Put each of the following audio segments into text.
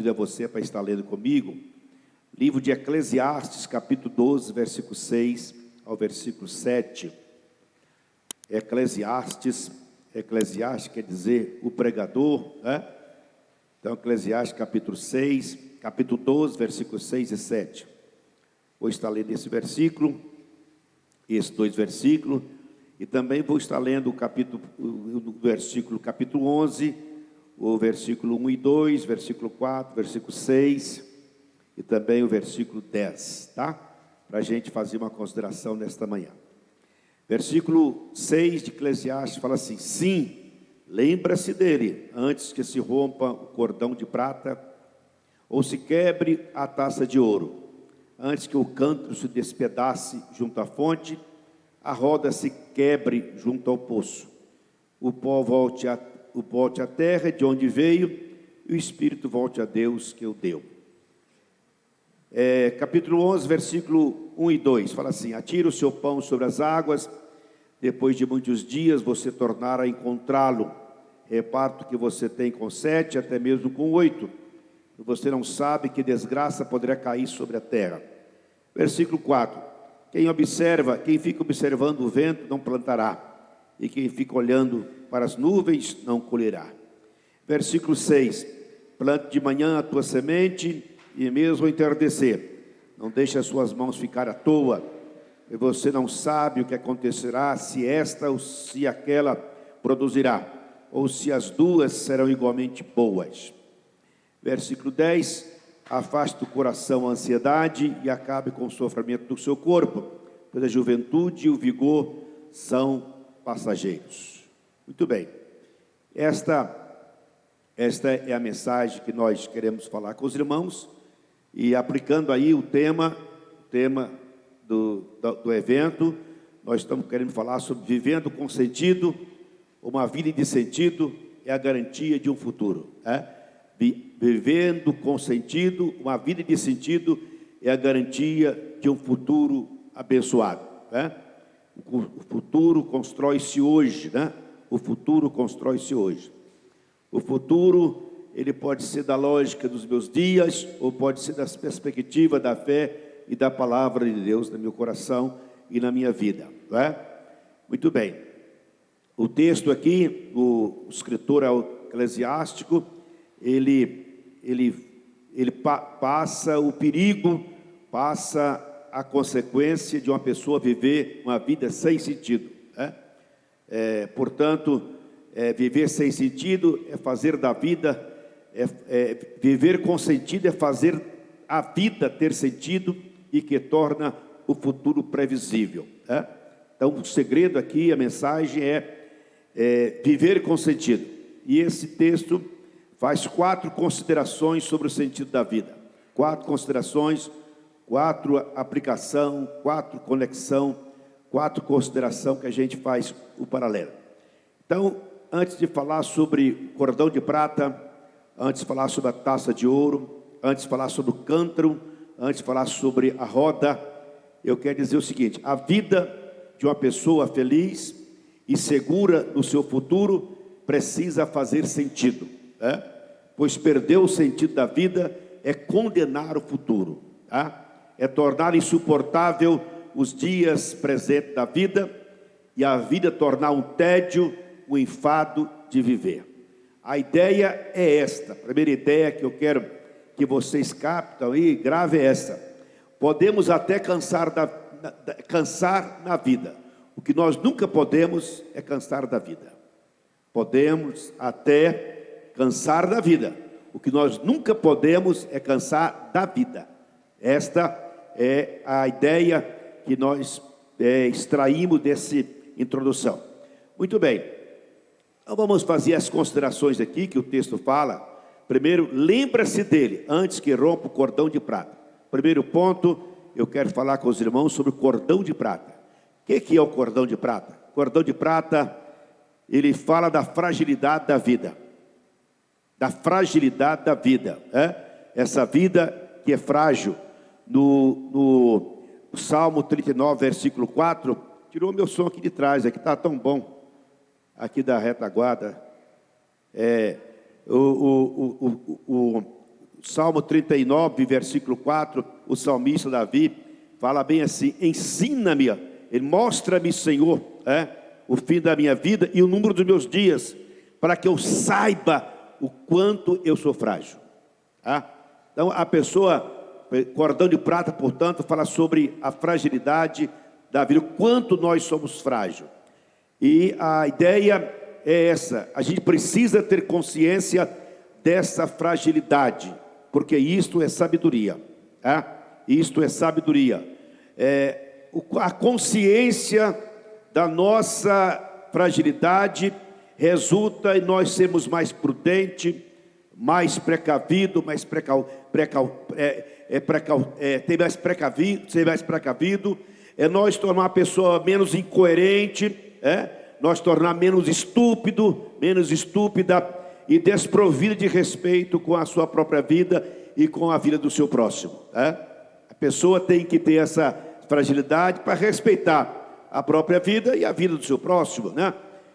convido a você para estar lendo comigo, livro de Eclesiastes, capítulo 12, versículo 6 ao versículo 7. Eclesiastes quer dizer o pregador, né? Então, Eclesiastes capítulo 6, capítulo 12, versículos 6 e 7. Vou estar lendo esse versículo, esses dois versículos, e também vou estar lendo o versículo capítulo 11, o versículo 1 e 2, versículo 4, versículo 6, e também o versículo 10, tá? Para a gente fazer uma consideração nesta manhã. Versículo 6 de Eclesiastes fala assim: sim, lembra-se dele, antes que se rompa o cordão de prata, ou se quebre a taça de ouro, antes que o cântaro se despedace junto à fonte, a roda se quebre junto ao poço, o pó volte à terra de onde veio, e o espírito volte a Deus que o deu. Capítulo 11, versículo 1 e 2, fala assim: atire o seu pão sobre as águas, depois de muitos dias você tornará a encontrá-lo, reparto que você tem com 7, até mesmo com 8, e você não sabe que desgraça poderá cair sobre a terra. Versículo 4, quem fica observando o vento não plantará, e quem fica olhando para as nuvens não colherá. Versículo 6, plante de manhã a tua semente, e mesmo ao entardecer, não deixe as suas mãos ficar à toa, e você não sabe o que acontecerá, se esta ou se aquela produzirá, ou se as duas serão igualmente boas. Versículo 10, afaste do coração a ansiedade e acabe com o sofrimento do seu corpo, pois a juventude e o vigor são passageiros. Muito bem, esta é a mensagem que nós queremos falar com os irmãos, e aplicando aí o tema do evento, nós estamos querendo falar sobre vivendo com sentido. Uma vida de sentido é a garantia de um futuro, né? Vivendo com sentido, uma vida de sentido é a garantia de um futuro abençoado, né? O futuro constrói-se hoje, né? O futuro constrói-se hoje. O futuro, ele pode ser da lógica dos meus dias, ou pode ser da perspectiva da fé e da palavra de Deus no meu coração e na minha vida, não é? Muito bem. O texto aqui, o escritor eclesiástico, ele passa o perigo, passa a consequência de uma pessoa viver uma vida sem sentido, né? Portanto, viver sem sentido é fazer da vida, viver com sentido é fazer a vida ter sentido e que torna o futuro previsível, né? Então, o segredo aqui, a mensagem é viver com sentido. E esse texto faz 4 considerações sobre o sentido da vida. 4 considerações, 4 aplicação, 4 conexão, 4 consideração que a gente faz o paralelo. Então, antes de falar sobre o cordão de prata, antes de falar sobre a taça de ouro, antes de falar sobre o cântaro, antes de falar sobre a roda, eu quero dizer o seguinte: a vida de uma pessoa feliz e segura no seu futuro precisa fazer sentido, né? Pois perder o sentido da vida é condenar o futuro, tá? É tornar insuportável os dias presentes da vida, e a vida tornar um tédio, um enfado de viver. A ideia é esta. A primeira ideia que eu quero que vocês captam e grave é essa: podemos até cansar na vida. O que nós nunca podemos é cansar da vida. Podemos até cansar da vida. O que nós nunca podemos é cansar da vida. Esta é a ideia que nós extraímos dessa introdução. Muito bem. Então vamos fazer as considerações aqui que o texto fala. Primeiro, lembra-se dele antes que rompa o cordão de prata. Primeiro ponto, eu quero falar com os irmãos sobre o cordão de prata. O que é o cordão de prata? O cordão de prata, ele fala da fragilidade da vida. Da fragilidade da vida, né? Essa vida que é frágil. No Salmo 39, versículo 4, tirou meu som aqui de trás, aqui está tão bom, aqui da retaguarda. O Salmo 39, versículo 4, o salmista Davi fala bem assim: ensina-me, mostra-me, Senhor, o fim da minha vida e o número dos meus dias, para que eu saiba o quanto eu sou frágil. Então a pessoa, cordão de prata, portanto, fala sobre a fragilidade da vida, o quanto nós somos frágeis. E a ideia é essa: a gente precisa ter consciência dessa fragilidade, porque isto é sabedoria. Isto é sabedoria. A consciência da nossa fragilidade resulta em nós sermos mais prudentes, mais precavido, ser mais precavido, nós tornar a pessoa menos incoerente, nós tornar menos estúpido, menos estúpida e desprovida de respeito com a sua própria vida e com a vida do seu próximo. A pessoa tem que ter essa fragilidade para respeitar a própria vida e a vida do seu próximo, né?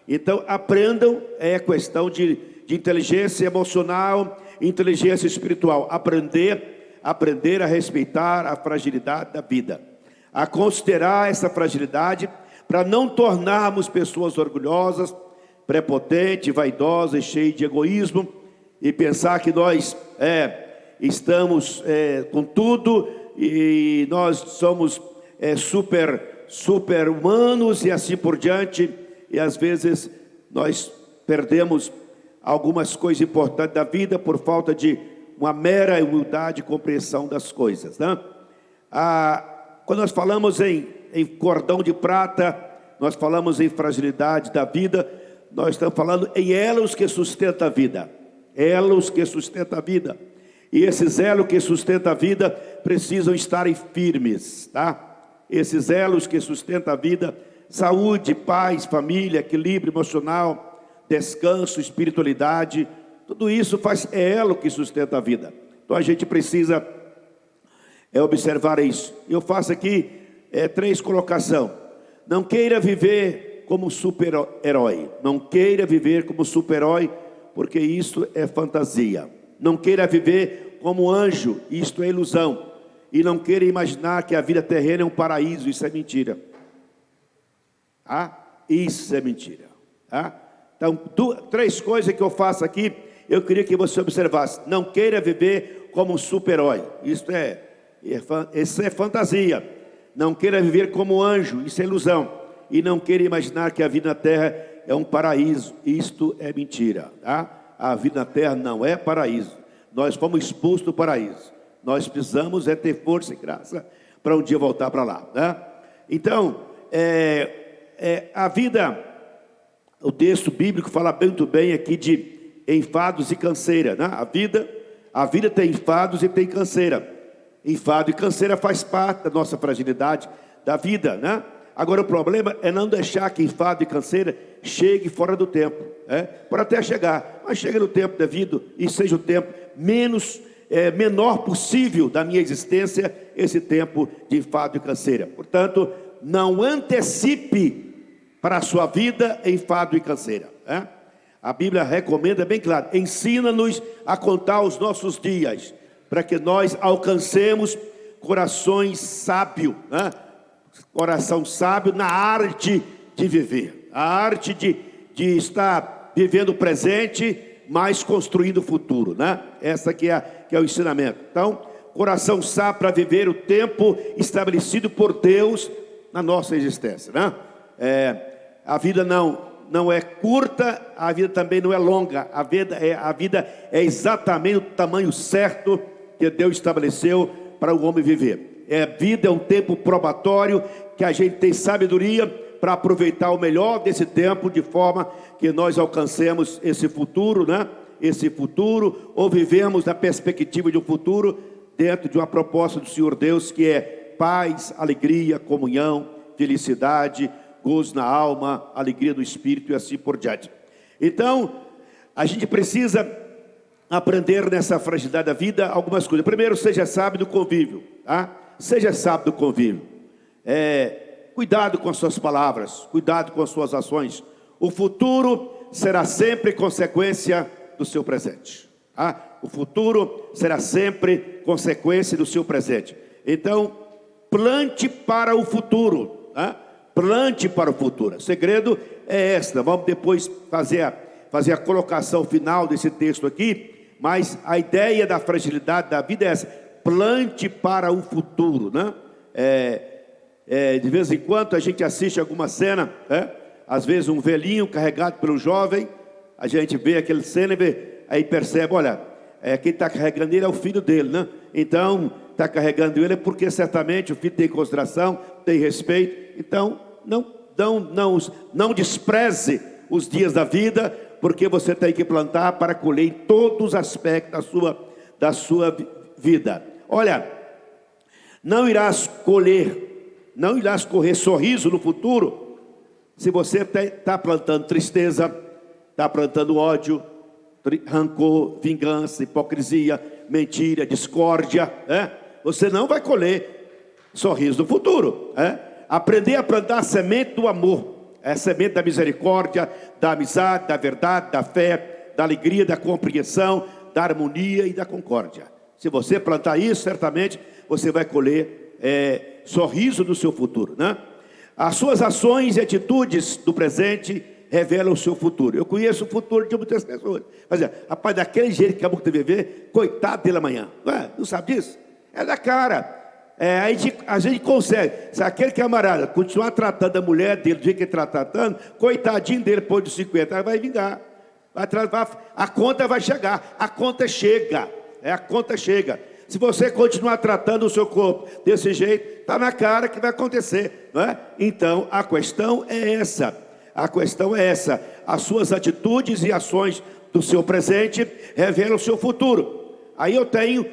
Então aprendam, é questão de inteligência emocional, inteligência espiritual, aprender a respeitar a fragilidade da vida, a considerar essa fragilidade, para não tornarmos pessoas orgulhosas, prepotentes, vaidosas, cheias de egoísmo, e pensar que nós estamos com tudo, e nós somos super humanos e assim por diante, e às vezes nós perdemos algumas coisas importantes da vida por falta de uma mera humildade e compreensão das coisas, né? Quando nós falamos em cordão de prata, nós falamos em fragilidade da vida, nós estamos falando em elos que sustentam a vida. Elos que sustentam a vida. E esses elos que sustentam a vida precisam estar firmes, tá? Esses elos que sustentam a vida: saúde, paz, família, equilíbrio emocional, descanso, espiritualidade, tudo isso é elo que sustenta a vida. Então a gente precisa observar isso. Eu faço aqui 3 colocações. Não queira viver como super-herói. Não queira viver como super-herói, porque isso é fantasia. Não queira viver como anjo, isto é ilusão. E não queira imaginar que a vida terrena é um paraíso, isso é mentira. Isso é mentira. Então, 3 coisas que eu faço aqui, eu queria que você observasse. Não queira viver como um super-herói, isso é fantasia. Não queira viver como anjo, isso é ilusão. E não queira imaginar que a vida na terra é um paraíso, isto é mentira. A vida na terra não é paraíso. Nós fomos expulsos do paraíso. Nós precisamos ter força e graça para um dia voltar para lá, né? Então, a vida, o texto bíblico fala muito bem aqui de enfados e canseira, né? A vida tem enfados e tem canseira. Enfado e canseira faz parte da nossa fragilidade da vida, né? Agora o problema é não deixar que enfado e canseira chegue fora do tempo. Pode até chegar, mas chega no tempo devido e seja o tempo menor possível da minha existência, esse tempo de enfado e canseira. Portanto, não antecipe para a sua vida enfado e canseira. A Bíblia recomenda bem claro: ensina-nos a contar os nossos dias, para que nós alcancemos corações sábios, né? Coração sábio na arte de viver, a arte de estar vivendo o presente, mas construindo o futuro, né? Essa que é o ensinamento. Então, coração sábio para viver o tempo estabelecido por Deus na nossa existência, né? A vida não é curta, a vida também não é longa. A vida é exatamente o tamanho certo que Deus estabeleceu para o homem viver. A vida é um tempo probatório, que a gente tem sabedoria para aproveitar o melhor desse tempo, de forma que nós alcancemos esse futuro, né? Esse futuro, ou vivemos na perspectiva de um futuro, dentro de uma proposta do Senhor Deus, que é paz, alegria, comunhão, felicidade, gozo na alma, alegria do espírito e assim por diante. Então, a gente precisa aprender nessa fragilidade da vida algumas coisas. Primeiro, seja sábio do convívio, tá? Seja sábio do convívio. Cuidado com as suas palavras, cuidado com as suas ações. O futuro será sempre consequência do seu presente. O futuro será sempre consequência do seu presente. Então, plante para o futuro, né? Plante para o futuro. O segredo é esta. Vamos depois fazer a colocação final desse texto aqui, mas a ideia da fragilidade da vida é essa: plante para o futuro, né? De vez em quando a gente assiste alguma cena, às vezes um velhinho carregado pelo jovem, a gente vê aquele cena e aí percebe, olha, quem está carregando ele é o filho dele, né? Então, está carregando ele porque certamente o filho tem consideração, tem respeito. Então, não despreze os dias da vida, porque você tem que plantar para colher em todos os aspectos da sua vida. Olha, não irás correr sorriso no futuro se você está plantando tristeza, está plantando ódio, rancor, vingança, hipocrisia, mentira, discórdia, Você não vai colher sorriso no futuro, Aprender a plantar a semente do amor, a semente da misericórdia, da amizade, da verdade, da fé, da alegria, da compreensão, da harmonia e da concórdia. Se você plantar isso, certamente você vai colher sorriso no seu futuro, né? As suas ações e atitudes do presente revelam o seu futuro. Eu conheço o futuro de muitas pessoas. Mas, rapaz, daquele jeito que acabou de viver, coitado dele amanhã. Não sabe disso? É da cara. A gente consegue. Se aquele camarada continuar tratando a mulher dele do jeito que ele está tratando, coitadinho dele, depois de 50, vai vingar. A conta vai chegar. A conta chega. A conta chega. Se você continuar tratando o seu corpo desse jeito, está na cara que vai acontecer, não é? Então, a questão é essa. A questão é essa. As suas atitudes e ações do seu presente revelam o seu futuro. Aí eu tenho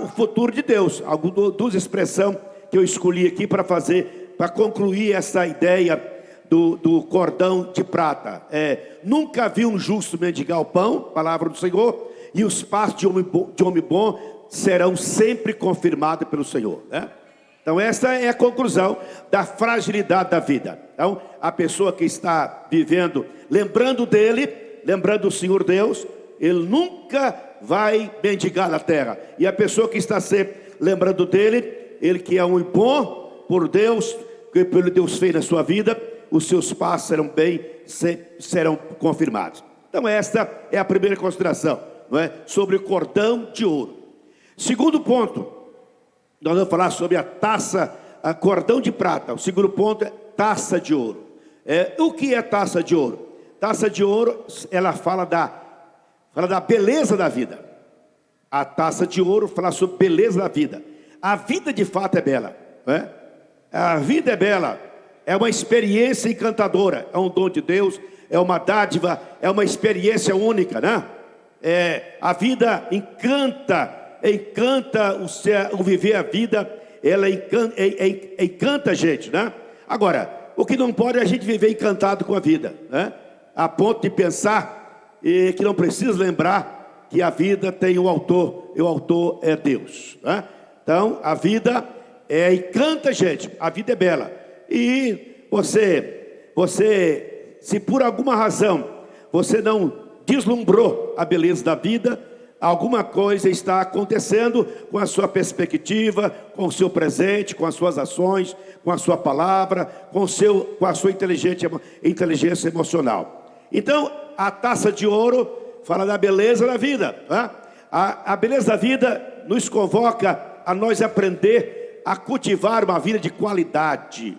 o futuro de Deus. Algumas duas expressões que eu escolhi aqui para concluir essa ideia do cordão de prata. Nunca vi um justo mendigar o pão, palavra do Senhor, e os passos de homem bom serão sempre confirmados pelo Senhor, né? Então essa é a conclusão da fragilidade da vida. Então a pessoa que está vivendo, lembrando dele, lembrando do Senhor Deus, ele nunca vai mendigar na terra. E a pessoa que está sempre lembrando dele, ele que é um bom por Deus, que pelo Deus fez na sua vida, os seus passos serão confirmados. Então esta é a primeira consideração, não é? Sobre o cordão de ouro. Segundo ponto, nós vamos falar sobre a cordão de prata. O segundo ponto é taça de ouro. O que é taça de ouro? Taça de ouro, ela fala da beleza da vida. A taça de ouro fala sobre beleza da vida. A vida de fato é bela, não é? A vida é bela, é uma experiência encantadora, é um dom de Deus, é uma dádiva, é uma experiência única, né? A vida encanta o viver a vida, ela encanta a gente, né? Agora, o que não pode é a gente viver encantado com a vida, né? A ponto de pensar que não precisa lembrar que a vida tem um autor, e o autor é Deus, né? Então, a vida encanta a gente, a vida é bela. E você, se por alguma razão você não deslumbrou a beleza da vida, alguma coisa está acontecendo com a sua perspectiva, com o seu presente, com as suas ações, com a sua palavra, com a sua inteligência emocional. Então, a taça de ouro fala da beleza da vida, né? A beleza da vida nos convoca a nós aprender a cultivar uma vida de qualidade,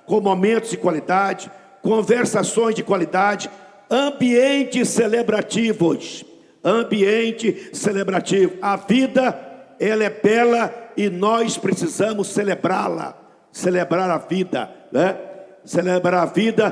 com momentos de qualidade, conversações de qualidade, ambientes celebrativos. A vida, ela é bela e nós precisamos celebrá-la. Celebrar a vida, né? Celebrar a vida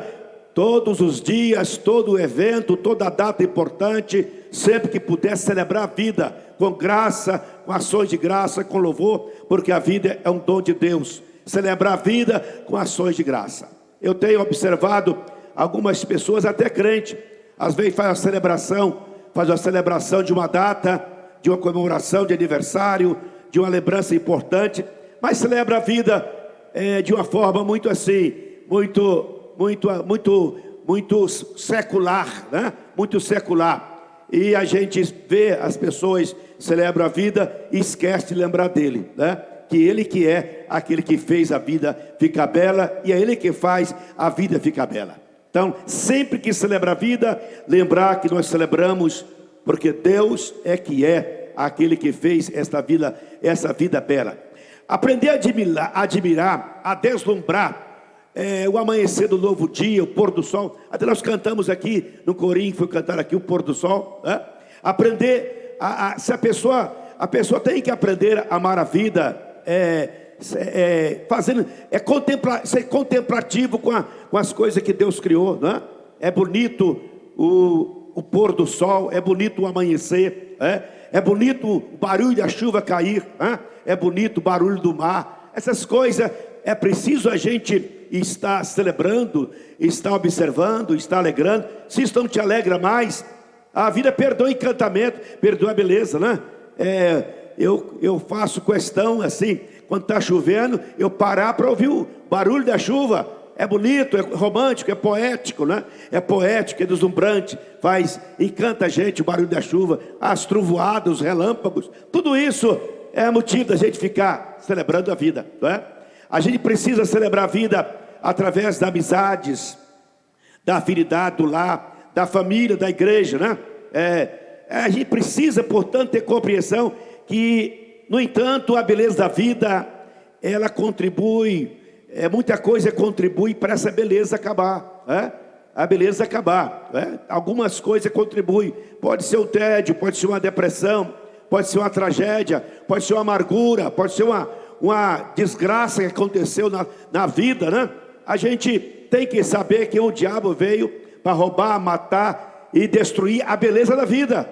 todos os dias, todo evento, toda data importante, sempre que puder celebrar a vida com graça, com ações de graça, com louvor, porque a vida é um dom de Deus. Celebrar a vida com ações de graça. Eu tenho observado algumas pessoas, até crente, às vezes faz a celebração de uma data, de uma comemoração de aniversário, de uma lembrança importante, mas celebra a vida de uma forma muito assim, muito secular, né? Muito secular. e a gente vê as pessoas celebram a vida e esquece de lembrar dele, né? Que ele que é aquele que fez a vida ficar bela, e é ele que faz a vida ficar bela. Então, sempre que celebra a vida, lembrar que nós celebramos porque Deus é que é aquele que fez essa vida bela. Aprender a admirar, a deslumbrar o amanhecer do novo dia, o pôr do sol. Até nós cantamos aqui no corinho, foi cantar aqui o pôr do sol, né? Aprender se a pessoa tem que aprender a amar a vida, ser contemplativo com as coisas que Deus criou, né? É bonito o pôr do sol, é bonito o amanhecer, é bonito o barulho da chuva cair, né? É bonito o barulho do mar. Essas coisas é preciso a gente estar celebrando, estar observando, estar alegrando. Se isso não te alegra mais, a vida perdeu o encantamento, perdeu a beleza, né? Eu faço questão assim, quando está chovendo, eu parar para ouvir o barulho da chuva. É bonito, é romântico, é poético, né? É poético, é deslumbrante, encanta a gente o barulho da chuva, as trovoadas, os relâmpagos. Tudo isso é motivo da gente ficar celebrando a vida, não é? A gente precisa celebrar a vida através das amizades, da afinidade do lar, da família, da igreja, né? A gente precisa, portanto, ter compreensão que, no entanto, a beleza da vida, ela contribui, muita coisa contribui para essa beleza acabar, a beleza acabar, algumas coisas contribuem. Pode ser o tédio, pode ser uma depressão, pode ser uma tragédia, pode ser uma amargura, pode ser uma desgraça que aconteceu na vida, né? A gente tem que saber que o diabo veio para roubar, matar e destruir a beleza da vida,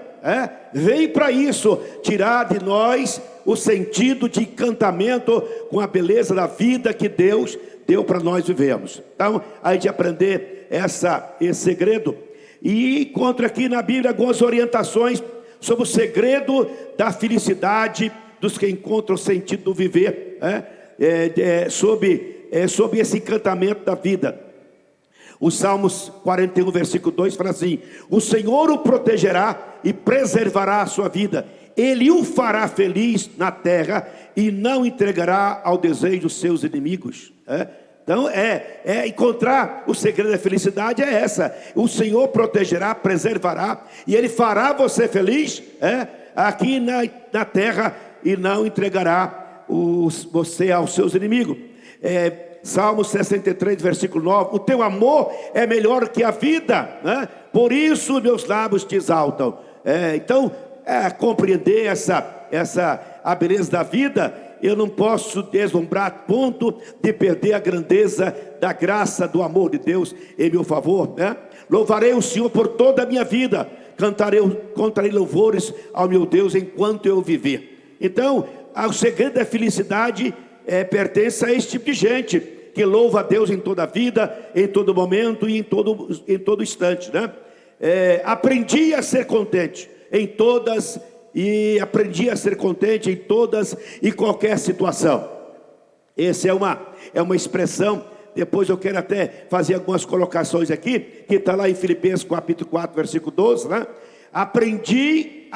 veio para isso, tirar de nós o sentido de encantamento com a beleza da vida que Deus deu para nós vivermos. Então, a gente aprender esse segredo, e encontra aqui na Bíblia algumas orientações sobre o segredo da felicidade dos que encontram o sentido do viver, sobre esse encantamento da vida. O Salmos 41, versículo 2 fala assim: o Senhor o protegerá e preservará a sua vida, Ele o fará feliz na terra e não entregará ao desejo dos seus inimigos. Então encontrar o segredo da felicidade é essa: o Senhor protegerá, preservará, e Ele fará você feliz aqui na terra, e não entregará você aos seus inimigos. Salmo 63, versículo 9: o teu amor é melhor que a vida, né? Por isso meus lábios te exaltam. Então, compreender a beleza da vida, eu não posso deslumbrar a ponto de perder a grandeza da graça, do amor de Deus em meu favor, né? Louvarei o Senhor por toda a minha vida, cantarei louvores ao meu Deus enquanto eu viver. Então, o segredo da felicidade pertence a esse tipo de gente que louva a Deus em toda a vida, em todo momento e em todo instante, né? Aprendi a ser contente em todas e qualquer situação. Essa é uma expressão. Depois eu quero até fazer algumas colocações aqui, que está lá em Filipenses capítulo 4, versículo 12, né? Aprendi.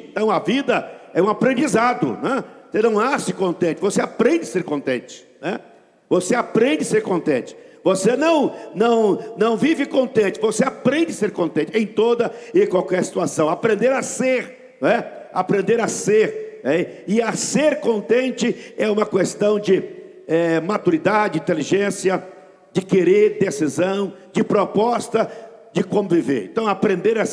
Então a vida é um aprendizado, né? Você não nasce contente, você aprende a ser contente, né? Você aprende a ser contente. Você não vive contente, você aprende a ser contente em toda e qualquer situação. Aprender a ser, né? Aprender a ser, e a ser contente é uma questão de maturidade, inteligência, de querer, decisão, de proposta, de como viver. Então, aprender a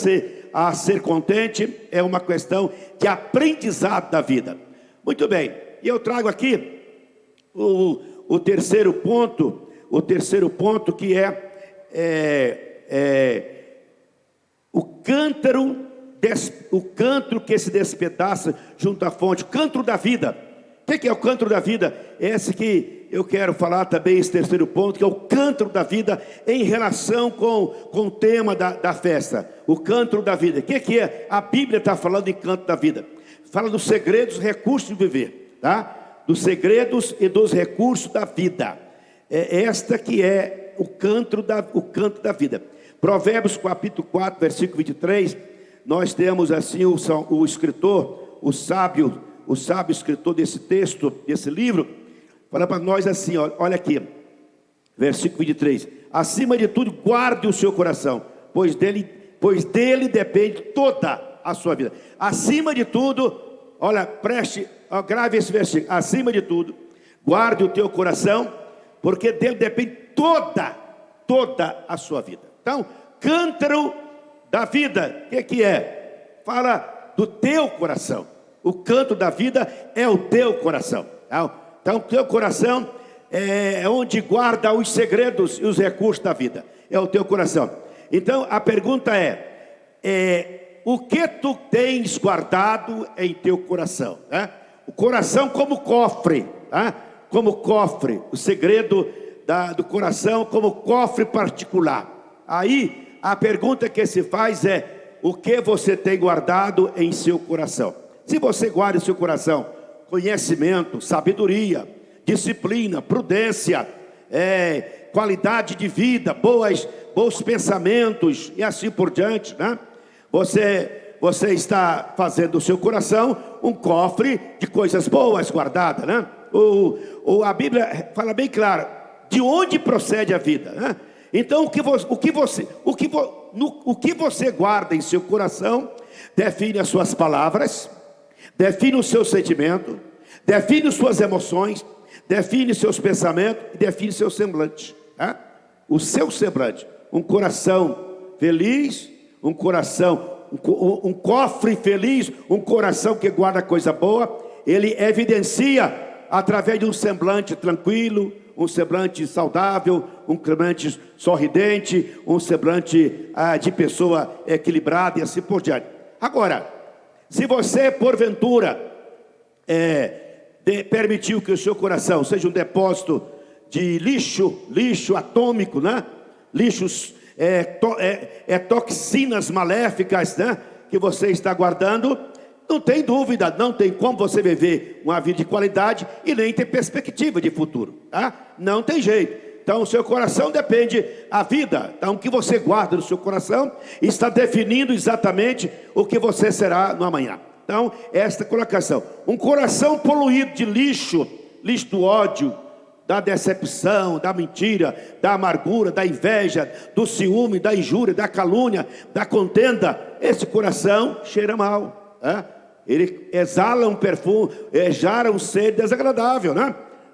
ser contente é uma questão de aprendizado da vida. Muito bem, e eu trago aqui o terceiro ponto que o cântaro que se despedaça junto à fonte, o cântaro da vida. O que é o cântaro da vida? Esse que eu quero falar também, esse terceiro ponto, que é o cântaro da vida em relação com o tema da festa. O cântaro da vida. O que é? A Bíblia está falando em cântaro da vida. Fala dos segredos e recursos de viver, tá? Dos segredos e dos recursos da vida. Esta que o canto da vida. Provérbios capítulo 4, versículo 23, nós temos assim o escritor, o sábio escritor desse texto, desse livro, fala para nós assim, olha aqui, versículo 23: acima de tudo, guarde o seu coração, pois dele depende toda a sua vida. Acima de tudo, olha, grave esse versículo: acima de tudo, guarde o teu coração, porque dele depende toda a sua vida. Então, cântaro da vida, o que é? Fala do teu coração. O canto da vida é o teu coração. Então, o teu coração é onde guarda os segredos e os recursos da vida. É o teu coração. Então, a pergunta é o que tu tens guardado em teu coração? O coração como cofre, como cofre. O segredo do coração como cofre particular. Aí, a pergunta que se faz é: o que você tem guardado em seu coração? Se você guarda em seu coração conhecimento, sabedoria, disciplina, prudência, qualidade de vida, bons pensamentos e assim por diante, né? Você está fazendo do seu coração um cofre de coisas boas guardadas, né? A Bíblia fala bem claro de onde procede a vida, né? Então o que você guarda em seu coração define as suas palavras, define o seu sentimento, define suas emoções, define seus pensamentos e define seu semblante, o seu semblante. Um coração feliz, um cofre feliz, um coração que guarda coisa boa, ele evidencia através de um semblante tranquilo, um semblante saudável, um semblante sorridente, um semblante de pessoa equilibrada e assim por diante. Agora, se você porventura permitiu que o seu coração seja um depósito de lixo atômico, né? Lixos, toxinas maléficas, né? Que você está guardando, não tem dúvida, não tem como você viver uma vida de qualidade e nem ter perspectiva de futuro, não tem jeito. Então o seu coração depende a vida. Então o que você guarda no seu coração está definindo exatamente o que você será no amanhã. Então esta colocação: um coração poluído de lixo do ódio, da decepção, da mentira, da amargura, da inveja, do ciúme, da injúria, da calúnia, da contenda, esse coração cheira mal, ele exala um perfume, exala um ser desagradável, né?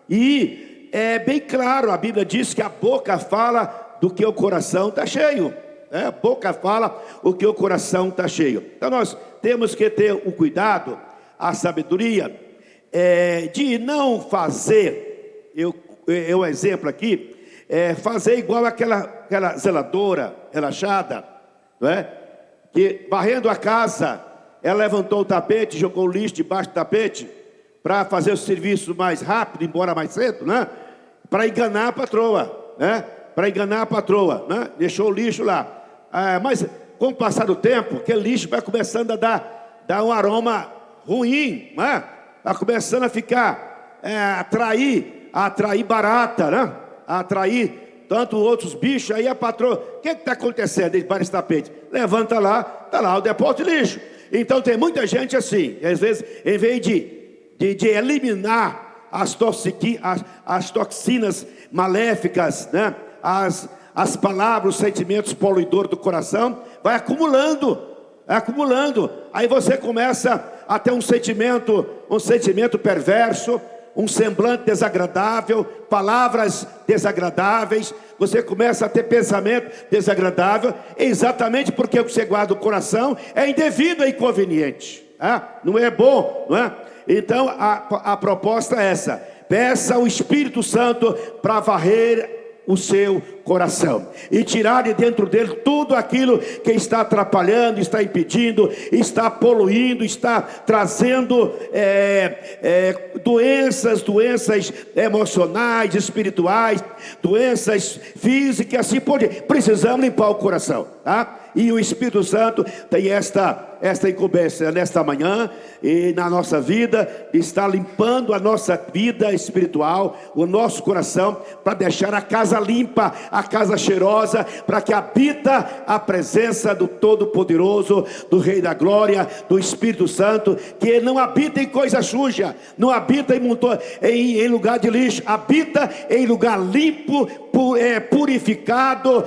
E é bem claro, a Bíblia diz que a boca fala do que o coração está cheio. A boca fala o que o coração está cheio. Então nós temos que ter o cuidado, a sabedoria, de não fazer, eu exemplo aqui, fazer igual aquela zeladora relaxada, não é? Que varrendo a casa, ela levantou o tapete, jogou o lixo debaixo do tapete, para fazer o serviço mais rápido, embora mais cedo, né? Para enganar a patroa, né? Para enganar a patroa, né? Deixou o lixo lá. Mas com o passar do tempo, aquele lixo vai começando a dar um aroma ruim, né? Vai começando a ficar, atrair barata, né? Atrair tanto outros bichos. Aí a patroa: o que está acontecendo debaixo desse tapete? Levanta lá, está lá o depósito de lixo. Então tem muita gente assim, às vezes, em vez de eliminar as toxinas maléficas, né? As palavras, os sentimentos poluidores do coração, vai acumulando. Aí você começa a ter um sentimento perverso, um semblante desagradável, palavras desagradáveis. Você começa a ter pensamento desagradável, exatamente porque o que você guarda no coração é indevido e inconveniente, não é bom, não é? Então a proposta é essa: peça ao Espírito Santo para varrer o seu coração e tirar de dentro dele tudo aquilo que está atrapalhando, está impedindo, está poluindo, está trazendo doenças emocionais, espirituais, doenças físicas, assim por diante. Precisamos limpar o coração, E o Espírito Santo tem esta incumbência nesta manhã e na nossa vida, está limpando a nossa vida espiritual, o nosso coração, para deixar a casa limpa, a casa cheirosa, para que habita a presença do Todo-Poderoso, do Rei da Glória, do Espírito Santo, que ele não habita em coisa suja, não habita em lugar de lixo, habita em lugar limpo, purificado,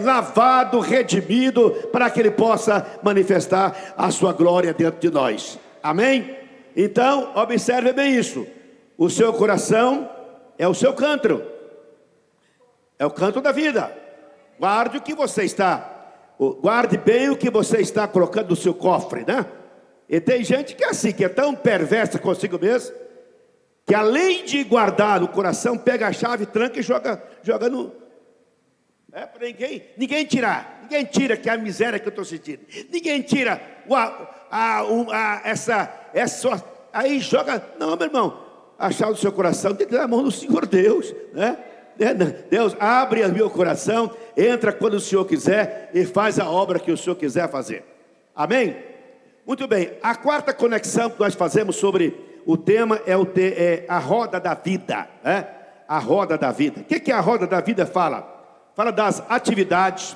lavado, redimido, para que ele possa manifestar a sua glória dentro de nós. Amém? Então, observe bem isso. O seu coração é o seu canto, é o canto da vida. Guarde bem o que você está colocando no seu cofre, né? E tem gente que é assim, que é tão perversa consigo mesmo, que além de guardar no coração, pega a chave, tranca e joga no... para ninguém tirar. Ninguém tira que a miséria que eu estou sentindo. Ninguém tira essa... Aí joga... Não, meu irmão. A chave do seu coração tem que dar a mão do Senhor Deus, né? Deus, abre o meu coração, entra quando o Senhor quiser e faz a obra que o Senhor quiser fazer. Amém? Muito bem. A quarta conexão que nós fazemos sobre o tema é a roda da vida, né? A roda da vida. O que a roda da vida fala? Fala das atividades,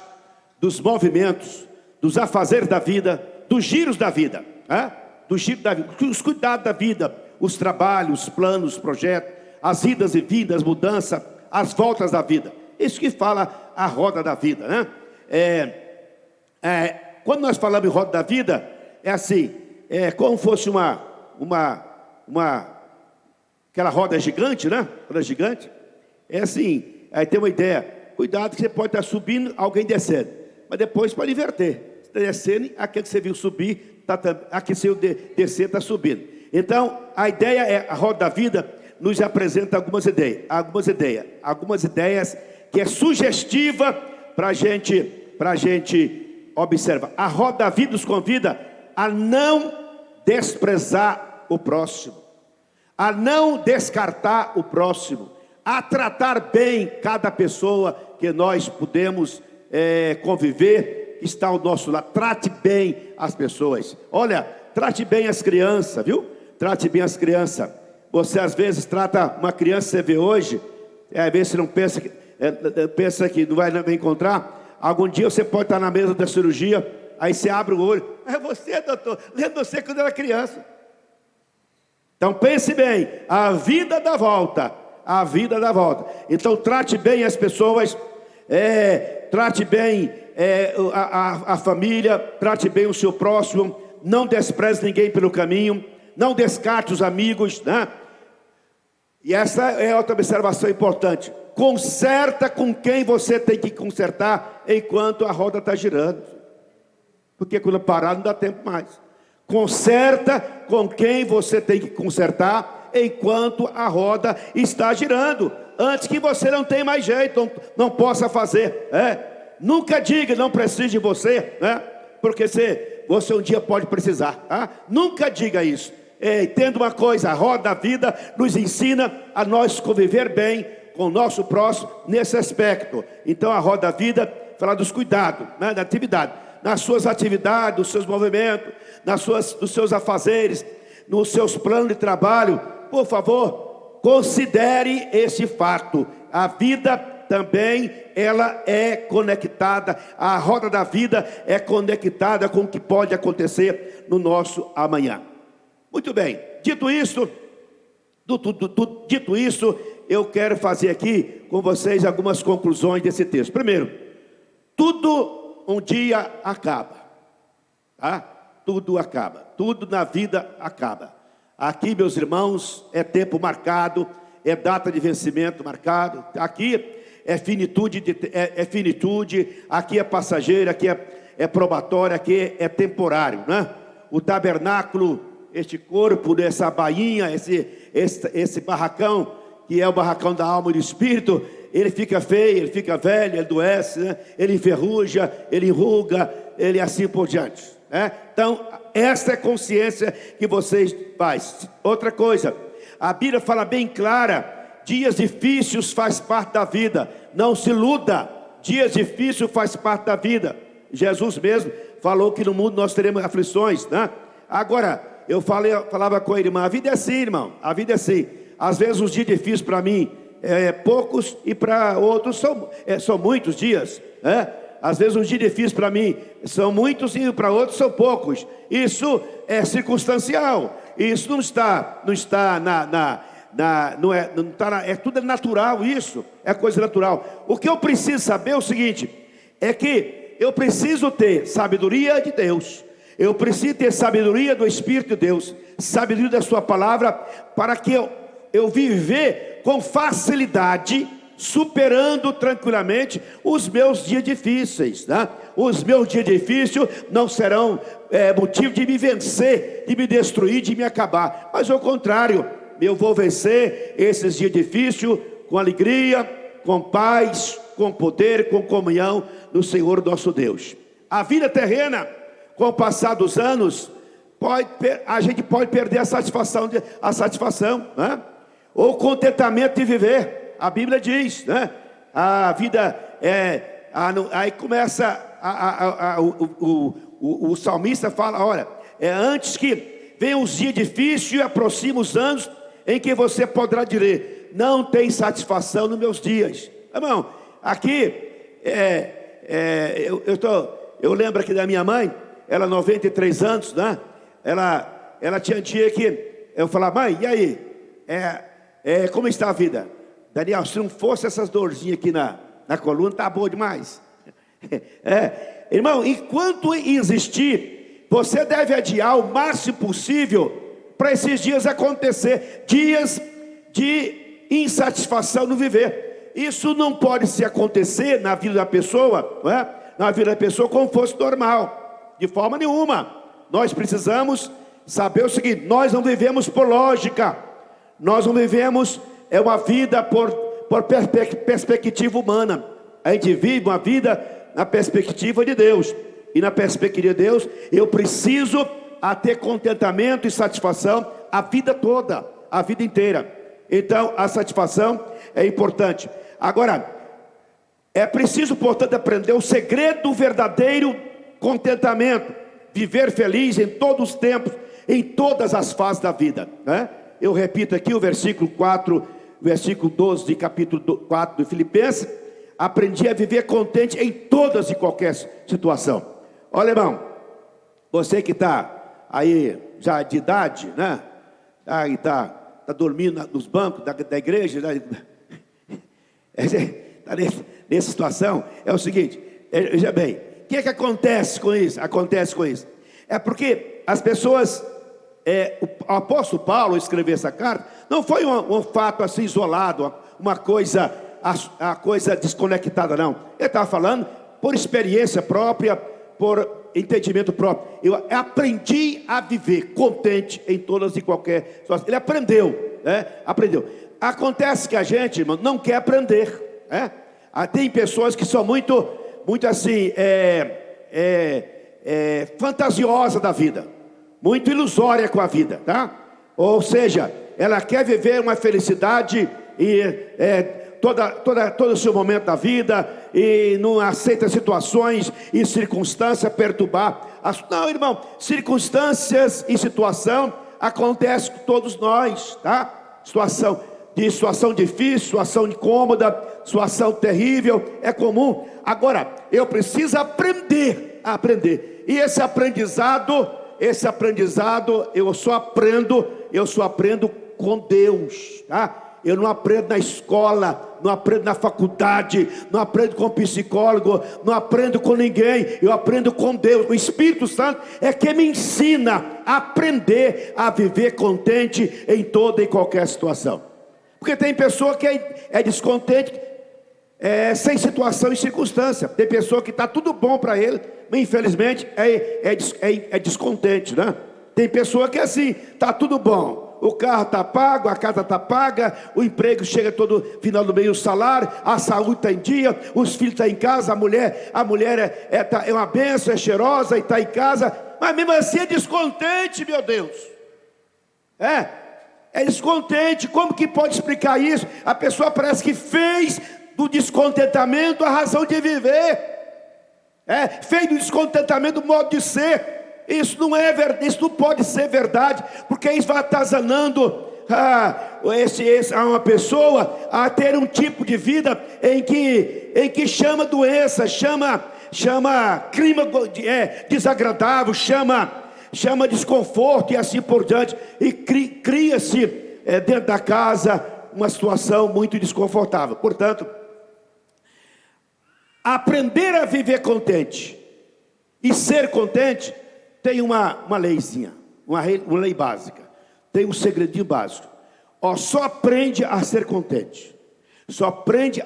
dos movimentos, dos afazeres da vida, dos giros da vida, né? Dos giros da vida, os cuidados da vida, os trabalhos, os planos, os projetos, as idas e vindas, as mudanças, as voltas da vida. Isso que fala a roda da vida, né? Quando nós falamos em roda da vida, é assim, como fosse aquela roda gigante, né? Roda gigante. É assim, aí tem uma ideia. Cuidado que você pode estar subindo, alguém descendo. Mas depois pode inverter. Você está descendo, aquele que você viu subir, aquele que você viu descer está subindo. Então, a ideia a roda da vida nos apresenta algumas ideias que é sugestiva para a gente observar. A roda da vida nos convida a não desprezar o próximo, a não descartar o próximo, a tratar bem cada pessoa que nós podemos conviver, que está ao nosso lado. Trate bem as pessoas. Olha, trate bem as crianças, viu? Trate bem as crianças. Você às vezes trata uma criança que você vê hoje, às vezes você não pensa que não vai encontrar. Algum dia você pode estar na mesa da cirurgia, aí você abre o olho. É você, doutor. Lembra você quando era criança. Então pense bem, a vida dá volta. A vida dá volta. Então trate bem as pessoas, trate bem a família, trate bem o seu próximo, não despreze ninguém pelo caminho, não descarte os amigos, né? E essa é outra observação importante. Conserta com quem você tem que consertar enquanto a roda está girando. Porque quando parar não dá tempo mais. Conserta com quem você tem que consertar enquanto a roda está girando. Antes que você não tenha mais jeito, não possa fazer. Nunca diga, não preciso de você, né? Porque você um dia pode precisar. Nunca diga isso. Entenda uma coisa, a roda da vida nos ensina a nós conviver bem com o nosso próximo nesse aspecto. Então a roda da vida fala dos cuidados, né, da atividade. Nas suas atividades, nos seus movimentos, nos seus afazeres, nos seus planos de trabalho, por favor, considere esse fato. A vida também, ela é conectada, a roda da vida é conectada com o que pode acontecer no nosso amanhã. Muito bem, dito isso, eu quero fazer aqui com vocês algumas conclusões desse texto. Primeiro, tudo um dia acaba, tá? Tudo acaba, tudo na vida acaba. Aqui, meus irmãos, é tempo marcado, é data de vencimento marcado. Aqui é finitude, aqui é passageiro, aqui é probatório, aqui é temporário, né? O tabernáculo, este corpo, essa bainha, esse barracão, que é o barracão da alma e do espírito, ele fica feio, ele fica velho, ele adoece, né? Ele enferruja, ele enruga, ele assim por diante, né? Então, essa é a consciência que vocês fazem. Outra coisa, a Bíblia fala bem clara, dias difíceis faz parte da vida, não se iluda, dias difíceis faz parte da vida. Jesus mesmo falou que no mundo nós teremos aflições, né? Agora, eu falava com a irmã, a vida é assim, irmão, a vida é assim. Às vezes os dias difíceis para mim poucos e para outros são muitos dias, né? Às vezes um dia difícil para mim são muitos e para outros são poucos. Isso é circunstancial. Isso não está tudo natural. Isso é coisa natural. O que eu preciso saber é o seguinte: é que eu preciso ter sabedoria de Deus. Eu preciso ter sabedoria do Espírito de Deus, sabedoria da sua palavra, para que eu viver com facilidade, superando tranquilamente os meus dias difíceis, né? Os meus dias difíceis não serão motivo de me vencer, de me destruir, de me acabar, mas ao contrário, eu vou vencer esses dias difíceis com alegria, com paz, com poder, com comunhão no Senhor nosso Deus. A vida terrena, com o passar dos anos, a gente pode perder a satisfação, né? Ou o contentamento de viver. A Bíblia diz, né? A vida aí começa o salmista fala: olha, antes que venham os dias difíceis e aproximem os anos em que você poderá dizer: não tem satisfação nos meus dias. Irmão, aqui eu lembro aqui da minha mãe. Ela 93 anos, né? Ela tinha dia que eu falava: mãe, e aí? Como está a vida? Daniel, se não fosse essas dorzinhas aqui na coluna, tá boa demais. Irmão, enquanto existir, você deve adiar o máximo possível para esses dias acontecer. Dias de insatisfação no viver. Isso não pode se acontecer na vida da pessoa, não é? Na vida da pessoa como fosse normal. De forma nenhuma. Nós precisamos saber o seguinte: nós não vivemos por lógica, nós não vivemos uma vida por perspectiva humana. A gente vive uma vida na perspectiva de Deus. E na perspectiva de Deus, eu preciso ter contentamento e satisfação a vida toda, a vida inteira. Então a satisfação é importante. Agora, é preciso, portanto, aprender o segredo do verdadeiro contentamento, viver feliz em todos os tempos, em todas as fases da vida, né? Eu repito aqui o versículo 4, versículo 12 de capítulo 4 de Filipenses: aprendi a viver contente em todas e qualquer situação. Olha, irmão, você que está aí já de idade, né? Aí está dormindo nos bancos da igreja, né? Está nessa situação. É o seguinte, veja bem. O que acontece com isso? É porque as pessoas, o apóstolo Paulo escrever essa carta, não foi um fato assim isolado, uma coisa desconectada, não. Ele estava falando por experiência própria, por entendimento próprio. Eu aprendi a viver contente em todas e qualquer situação. Ele aprendeu, né? Aprendeu. Acontece que a gente, irmão, não quer aprender, né? Tem pessoas que são muito assim, fantasiosa da vida, muito ilusória com a vida, tá? Ou seja, ela quer viver uma felicidade e todo o seu momento da vida, e não aceita situações e circunstâncias perturbar. Não, irmão, circunstâncias e situação acontecem com todos nós, tá? Situação difícil, situação incômoda, situação terrível, é comum. Agora, eu preciso aprender a aprender. E esse aprendizado, eu só aprendo com Deus, tá? Eu não aprendo na escola, não aprendo na faculdade, não aprendo com psicólogo, não aprendo com ninguém, eu aprendo com Deus. O Espírito Santo é que me ensina a aprender a viver contente em toda e qualquer situação. Porque tem pessoa que é descontente sem situação e circunstância. Tem pessoa que está tudo bom para ele, mas infelizmente é descontente, né? Tem pessoa que é assim, está tudo bom, o carro está pago, a casa está paga, o emprego chega todo final do mês, o salário, a saúde está em dia, os filhos estão em casa, a mulher é uma bênção, é cheirosa e está em casa, mas mesmo assim é descontente, meu Deus. É descontente. Como que pode explicar isso? A pessoa parece que fez do descontentamento a razão de viver, fez do descontentamento o modo de ser. Isso não é verdade, isso não pode ser verdade, porque isso vai atazanando a uma pessoa a ter um tipo de vida em que chama doença, chama clima desagradável, chama desconforto e assim por diante, e cria-se dentro da casa uma situação muito desconfortável. Portanto, aprender a viver contente e ser contente tem uma leizinha, uma lei básica, tem um segredinho básico. Só aprende a ser contente, só aprende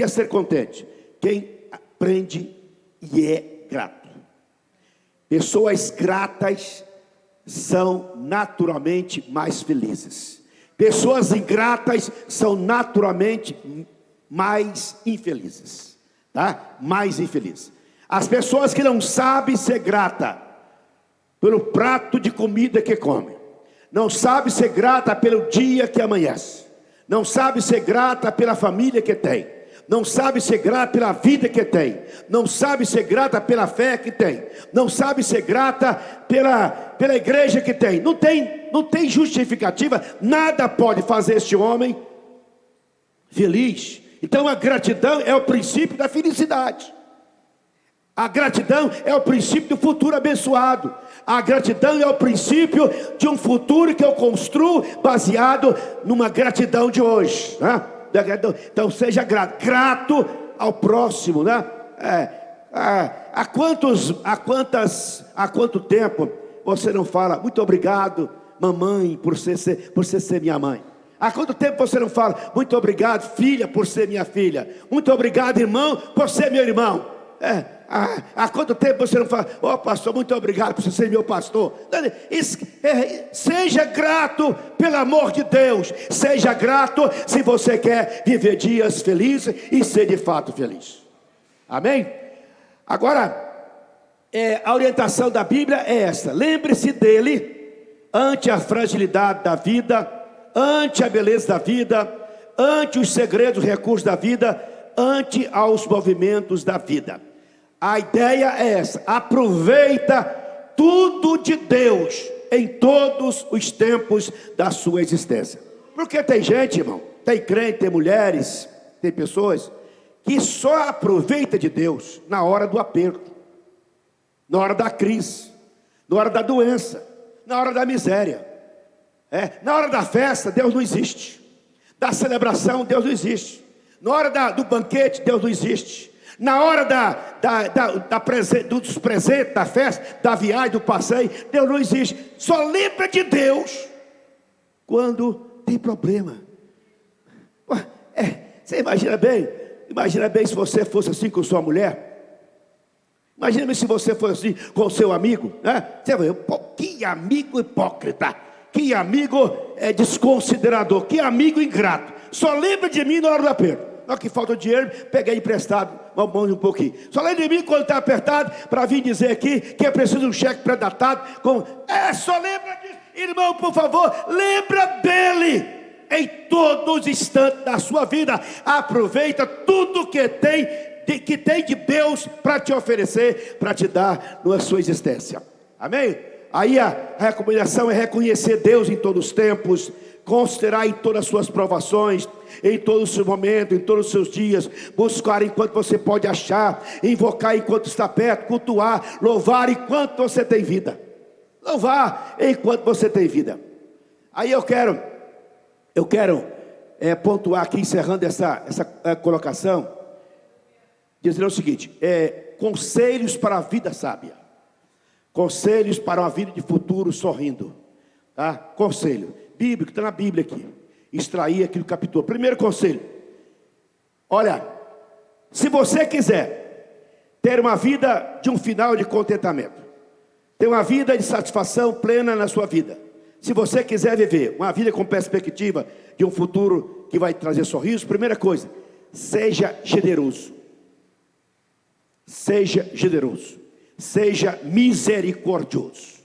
a ser contente quem aprende e é grato. Pessoas gratas são naturalmente mais felizes. Pessoas ingratas são naturalmente mais infelizes, tá? Mais infelizes. As pessoas que não sabem ser grata pelo prato de comida que come, não sabem ser grata pelo dia que amanhece, não sabem ser grata pela família que tem, não sabe ser grata pela vida que tem, não sabe ser grata pela fé que tem, não sabe ser grata pela igreja que tem, não tem justificativa, nada pode fazer este homem feliz. Então a gratidão é o princípio da felicidade, a gratidão é o princípio do futuro abençoado, a gratidão é o princípio de um futuro que eu construo baseado numa gratidão de hoje, né? Então seja grato ao próximo, né? Há quanto tempo você não fala muito obrigado, mamãe, por você ser minha mãe? Há quanto tempo você não fala muito obrigado, filha, por ser minha filha? Muito obrigado, irmão, por ser meu irmão? Há quanto tempo você não fala, pastor, muito obrigado por você ser meu pastor? Seja grato pelo amor de Deus. Seja grato se você quer viver dias felizes e ser de fato feliz. Amém? Agora, a orientação da Bíblia é essa: lembre-se dele ante a fragilidade da vida, ante a beleza da vida, ante os segredos, recursos da vida, ante aos movimentos da vida. A ideia é essa: aproveita tudo de Deus em todos os tempos da sua existência. Porque tem gente, irmão, tem crente, tem mulheres, tem pessoas que só aproveita de Deus na hora do aperto, na hora da crise, na hora da doença, na hora da miséria. Na hora da festa, Deus não existe. Da celebração, Deus não existe. Na hora do banquete, Deus não existe. Na hora dos presentes, da festa, da viagem, do passeio, Deus não existe. Só lembra de Deus quando tem problema. Você imagina bem se você fosse assim com sua mulher. Imagina bem se você fosse assim com o seu amigo, né? Você vai ver, que amigo hipócrita, que amigo desconsiderador, que amigo ingrato. Só lembra de mim na hora do aperto. Na hora que falta o dinheiro, peguei emprestado, vamos um pouquinho. Só lembra de mim quando está apertado, para vir dizer aqui que é preciso de um cheque pré-datado. Só lembra disso. Irmão, por favor, lembra dele em todos os instantes da sua vida. Aproveita tudo que tem de Deus para te oferecer, para te dar na sua existência. Amém? Aí a recomendação é reconhecer Deus em todos os tempos, considerar em todas as suas provações, em todo o seu momento, em todos os seus dias, buscar enquanto você pode achar, invocar enquanto está perto, cultuar, louvar enquanto você tem vida. Louvar enquanto você tem vida. Aí eu quero pontuar aqui, encerrando essa colocação, dizendo o seguinte: conselhos para a vida sábia, conselhos para uma vida de futuro sorrindo, tá? Conselho bíblico, está na Bíblia aqui, extrair aqui do capítulo. Primeiro conselho: olha, se você quiser ter uma vida de um final de contentamento, ter uma vida de satisfação plena na sua vida, se você quiser viver uma vida com perspectiva de um futuro que vai trazer sorriso, primeira coisa, seja generoso. Seja generoso, seja misericordioso.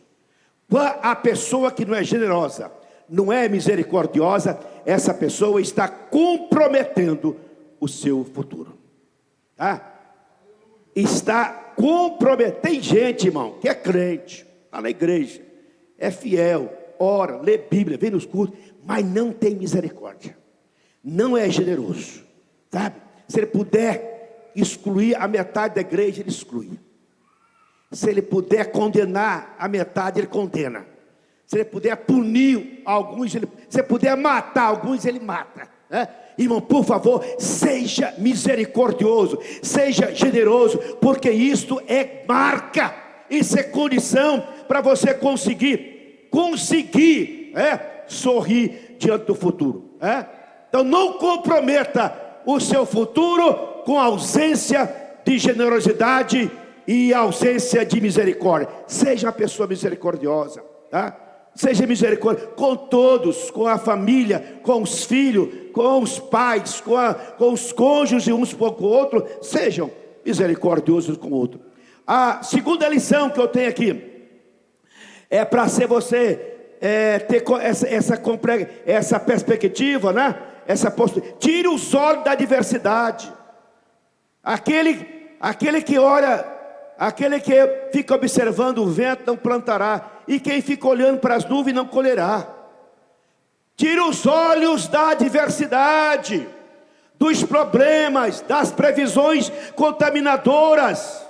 A pessoa que não é generosa, não é misericordiosa, essa pessoa está comprometendo o seu futuro, tá? Está comprometendo. Tem gente, irmão, que é crente, está na igreja, é fiel, ora, lê Bíblia, vem nos cultos, mas não tem misericórdia, não é generoso, sabe? Se ele puder excluir a metade da igreja, ele exclui. Se ele puder condenar a metade, ele condena. Se ele puder punir alguns, se ele puder matar alguns, ele mata, né? Irmão, por favor, seja misericordioso, seja generoso, porque isto é marca, isso é condição para você conseguir sorrir diante do futuro. Então não comprometa o seu futuro com ausência de generosidade e ausência de misericórdia. Seja uma pessoa misericordiosa, tá? Seja misericórdia com todos, com a família, com os filhos, com os pais, com os cônjuges uns com o outro. Sejam misericordiosos com o outro. A segunda lição que eu tenho aqui é para ser você ter essa perspectiva, né? Essa postura. Tire os olhos da adversidade. Aquele que olha, aquele que fica observando o vento não plantará, e quem fica olhando para as nuvens não colherá. Tire os olhos da adversidade, dos problemas, das previsões contaminadoras.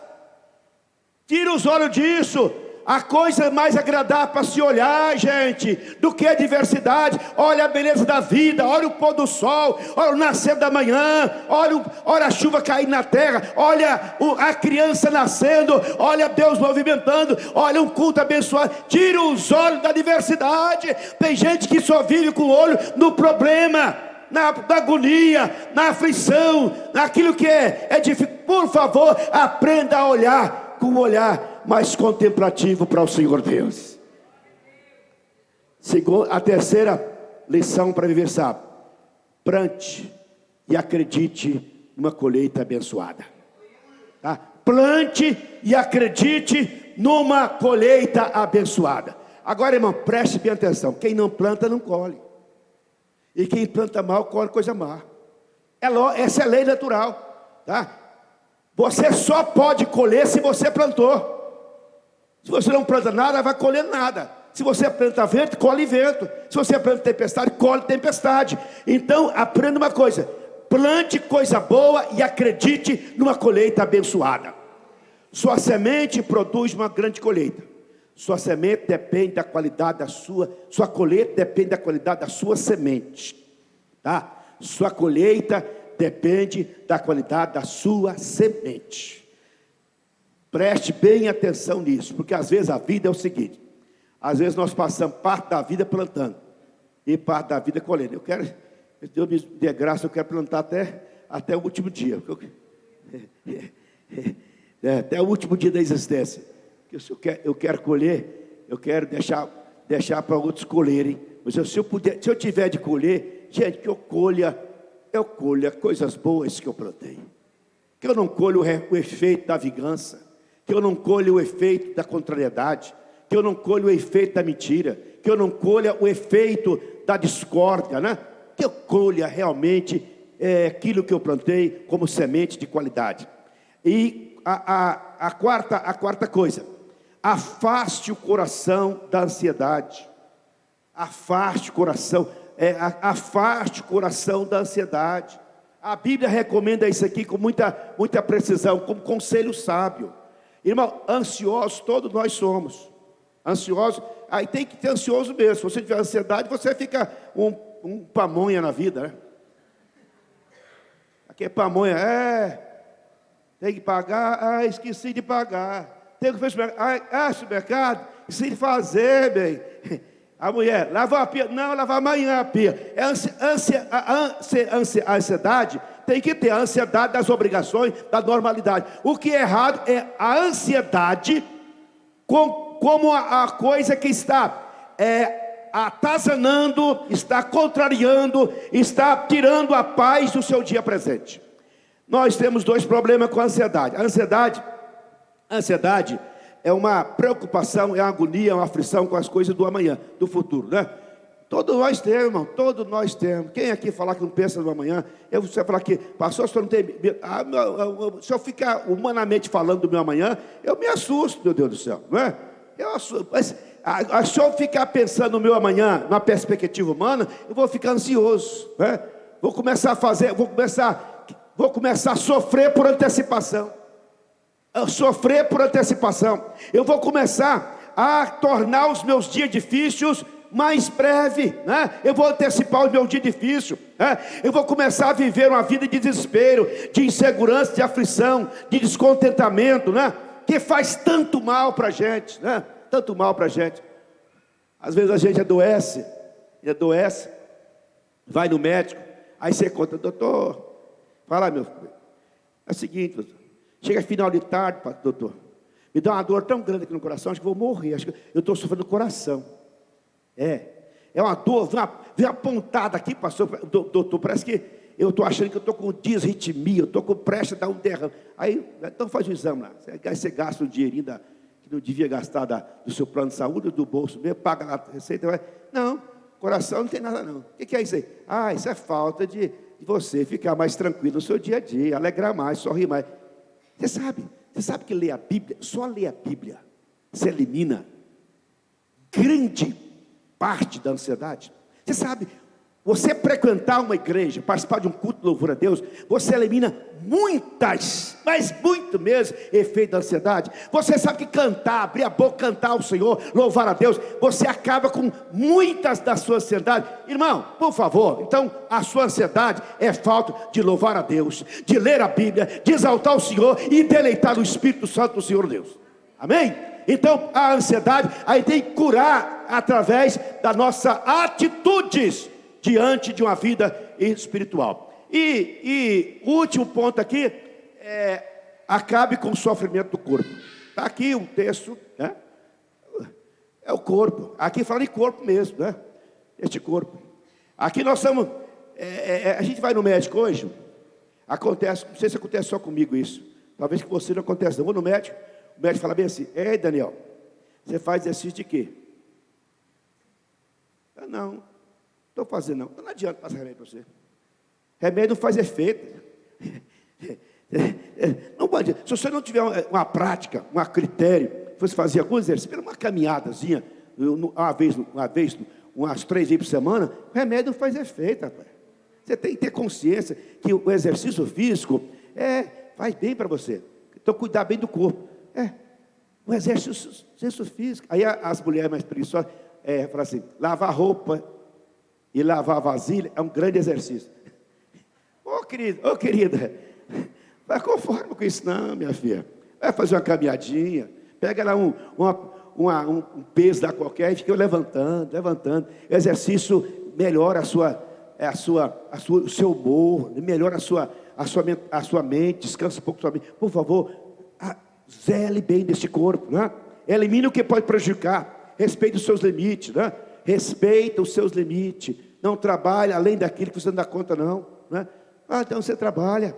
Tire os olhos disso. A coisa mais agradável para se olhar, gente, do que a adversidade. Olha a beleza da vida, olha o pôr do sol, olha o nascer da manhã, olha a chuva cair na terra, olha a criança nascendo, olha Deus movimentando, olha um culto abençoado. Tira os olhos da adversidade. Tem gente que só vive com o olho no problema, na agonia, na aflição, naquilo que é difícil. Por favor, aprenda a olhar com um olhar mais contemplativo para o Senhor Deus. A terceira lição para viver sábio: plante e acredite numa colheita abençoada, tá? Plante e acredite numa colheita abençoada. Agora, irmão, preste bem atenção: quem não planta não colhe, e quem planta mal colhe coisa má. Essa é a lei natural, tá? Você só pode colher se você plantou. Se você não planta nada, vai colher nada. Se você planta vento, colhe vento. Se você planta tempestade, colhe tempestade. Então, aprenda uma coisa: plante coisa boa e acredite numa colheita abençoada. Sua semente produz uma grande colheita. Sua semente depende da qualidade da sua colheita depende da qualidade da sua semente, tá? Sua colheita depende da qualidade da sua semente. Preste bem atenção nisso, porque às vezes a vida é o seguinte: às vezes nós passamos parte da vida plantando e parte da vida colhendo. Deus me dê graça, eu quero plantar até o último dia. Até o último dia da existência. Eu quero colher, eu quero deixar para outros colherem. Mas se eu tiver de colher, gente, que eu colha coisas boas que eu plantei. Que eu não colho o efeito da vingança, que eu não colho o efeito da contrariedade, que eu não colho o efeito da mentira, que eu não colha o efeito da discórdia, né? Que eu colha realmente aquilo que eu plantei como semente de qualidade. E a quarta coisa: afaste o coração da ansiedade. Afaste o coração da ansiedade. A Bíblia recomenda isso aqui com muita precisão, como conselho sábio. Irmão, ansiosos todos nós somos. Ansiosos, aí tem que ter ansioso mesmo. Se você tiver ansiedade, você fica um pamonha na vida, né? Aqui é pamonha, tem que pagar, esqueci de pagar. Tem que fazer supermercado, esqueci de fazer, bem. A mulher, lava a pia, não, lava amanhã a pia. A ansiedade tem que ter a ansiedade das obrigações, da normalidade. O que é errado é a ansiedade como a coisa que está atazanando, está contrariando, está tirando a paz do seu dia presente. Nós temos dois problemas com a ansiedade. A ansiedade é uma preocupação, é uma agonia, é uma aflição com as coisas do amanhã, do futuro, né? Todos nós temos, irmão, todos nós temos. Quem aqui falar que não pensa no amanhã? Você falar que, pastor, se eu não tem... se eu ficar humanamente falando do meu amanhã, eu me assusto, meu Deus do céu, não é? Eu assusto. Mas Se eu ficar pensando no meu amanhã, na perspectiva humana, eu vou ficar ansioso, né? Vou começar a sofrer por antecipação. Eu vou começar a tornar os meus dias difíceis mais breve, né? Eu vou antecipar o meu dia difícil, né? Eu vou começar a viver uma vida de desespero, de insegurança, de aflição, de descontentamento, né? Que faz tanto mal para a gente, né? Tanto mal para a gente. Às vezes a gente adoece, vai no médico, aí você conta: doutor, fala, meu filho, é o seguinte, doutor, chega final de tarde, doutor, me dá uma dor tão grande aqui no coração, acho que vou morrer, acho que eu estou sofrendo no coração. É uma dor, vem uma pontada aqui, pastor, doutor, parece que eu estou achando que eu estou com disritmia, eu estou com pressa a dar um derrame. Aí, então faz um exame lá, você gasta um dinheirinho que não devia gastar do seu plano de saúde, do bolso mesmo, paga lá a receita. Não, coração não tem nada não. O que é isso aí? Isso é falta de você ficar mais tranquilo no seu dia a dia, alegrar mais, sorrir mais. Você sabe que ler a Bíblia, só ler a Bíblia, você elimina grande parte da ansiedade. Você sabe, você frequentar uma igreja, participar de um culto de louvor a Deus, você elimina muitas, mas muito mesmo, efeito da ansiedade. Você sabe que cantar, abrir a boca, cantar ao Senhor, louvar a Deus, você acaba com muitas da sua ansiedade. Irmão, por favor, então a sua ansiedade é falta de louvar a Deus, de ler a Bíblia, de exaltar o Senhor e deleitar o Espírito Santo do Senhor Deus. Amém? Então a ansiedade aí tem que curar através das nossas atitudes diante de uma vida espiritual. E o último ponto aqui acabe com o sofrimento do corpo. Está aqui um texto, né? É o corpo. Aqui fala em corpo mesmo, né? Este corpo. Aqui nós estamos. A gente vai no médico hoje. Acontece, não sei se acontece só comigo isso. Talvez com você não aconteça. Eu vou no médico. O médico fala bem assim: ei, Daniel, você faz exercício de quê? Eu não estou fazendo não. Não adianta passar remédio para você. Remédio não faz efeito. Não pode. Se você não tiver uma prática, um critério, você fazer algum exercício, uma caminhadazinha, umas 3 vezes por semana, o remédio não faz efeito, rapaz. Você tem que ter consciência que o exercício físico faz bem para você. Então cuidar bem do corpo. Um exercício físico. Aí as mulheres mais preguiçosas falam assim: lavar roupa e lavar vasilha é um grande exercício. Ô querida, vai conforme com isso não, minha filha. Vai fazer uma caminhadinha, pega lá um peso da qualquer e fica levantando. O exercício melhora o seu humor, melhora a sua mente, descansa um pouco a sua mente. Por favor, zele bem deste corpo, né? Elimine o que pode prejudicar. Respeite os seus limites, né? Respeita os seus limites. Não trabalhe além daquilo que você não dá conta, não, né? Então você trabalha,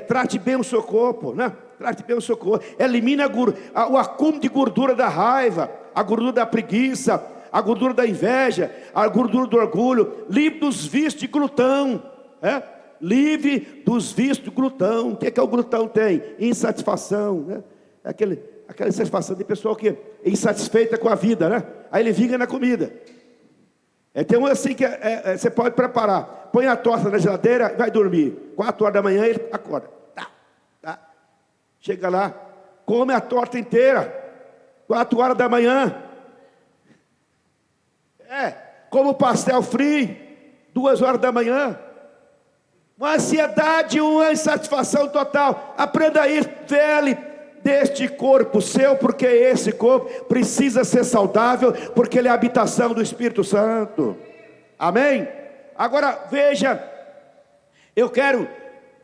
trate bem o seu corpo, né? Trate bem o seu corpo. Elimina o acúmulo de gordura da raiva, a gordura da preguiça, a gordura da inveja, a gordura do orgulho. Livre dos vícios de glutão, livre dos vícios de glutão. O que é que o glutão tem? Insatisfação, né? Aquela insatisfação de pessoa que é insatisfeita com a vida, né? Aí ele vinga na comida. Tem um assim que você pode preparar. Põe a torta na geladeira e vai dormir. 4 horas da manhã ele acorda. Tá. Chega lá, come a torta inteira. 4 horas da manhã. Come o pastel frio. 2 horas da manhã. Uma ansiedade, uma insatisfação total. Aprenda a ir, vele deste corpo seu, porque esse corpo precisa ser saudável, porque ele é a habitação do Espírito Santo. Amém? Agora veja, eu quero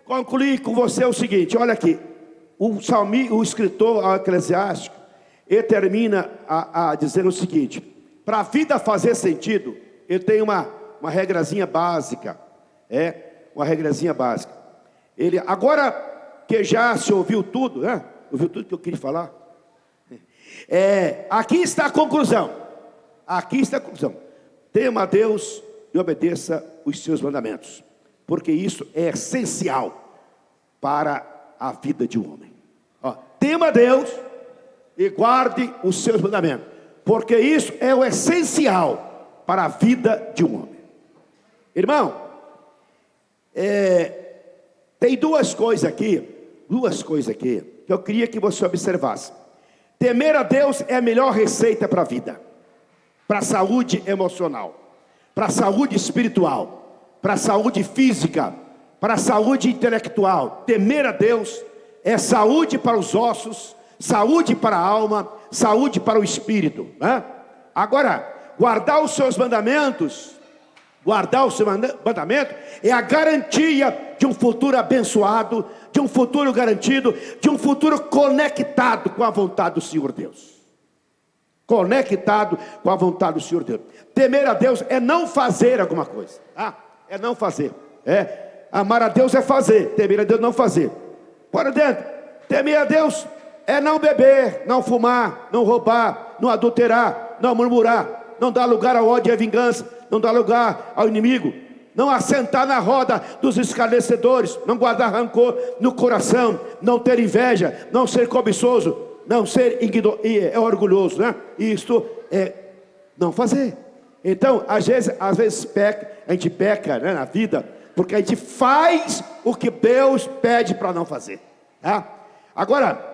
concluir com você o seguinte: olha aqui, o escritor ao Eclesiástico, ele termina a dizer o seguinte: para a vida fazer sentido, ele tem uma regrazinha básica, uma regrazinha básica. Ele, agora que já se ouviu tudo, né? Ouviu tudo que eu queria falar? Aqui está a conclusão. Tema a Deus e obedeça os seus mandamentos, porque isso é essencial para a vida de um homem. Tema a Deus e guarde os seus mandamentos. porque isso é o essencial para a vida de um homem. Irmão, tem duas coisas aqui que eu queria que você observasse. Temer a Deus é a melhor receita para a vida, para a saúde emocional, para a saúde espiritual, para a saúde física, para a saúde intelectual. Temer a Deus é saúde para os ossos, saúde para a alma, saúde para o espírito, né? Agora, guardar os seus mandamentos, é a garantia de um futuro abençoado, de um futuro garantido, de um futuro conectado com a vontade do Senhor Deus. Conectado com a vontade do Senhor Deus. Temer a Deus é não fazer alguma coisa, tá? É não fazer. Amar a Deus é fazer, temer a Deus não fazer. Por dentro, temer a Deus é não beber, não fumar, não roubar, não adulterar, não murmurar, não dar lugar ao ódio e à vingança, não dar lugar ao inimigo, não assentar na roda dos escarnecedores, não guardar rancor no coração, não ter inveja, não ser cobiçoso, não ser orgulhoso, né? Isto é não fazer. Então, às vezes a gente peca, né, na vida, porque a gente faz o que Deus pede para não fazer, tá? Agora,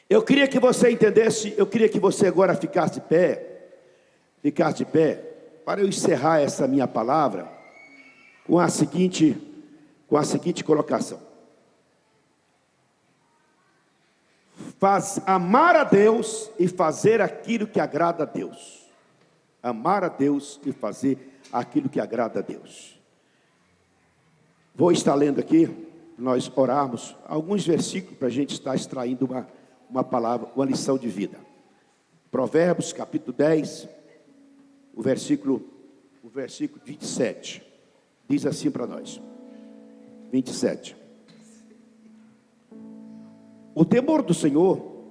eu queria que você entendesse, eu queria que você agora ficasse de pé, para eu encerrar essa minha palavra com a seguinte colocação. Amar a Deus e fazer aquilo que agrada a Deus. Amar a Deus e fazer aquilo que agrada a Deus. Vou estar lendo aqui, nós orarmos alguns versículos para a gente estar extraindo uma palavra, uma lição de vida. Provérbios capítulo 10, o versículo 27, diz assim para nós, 27. O temor do Senhor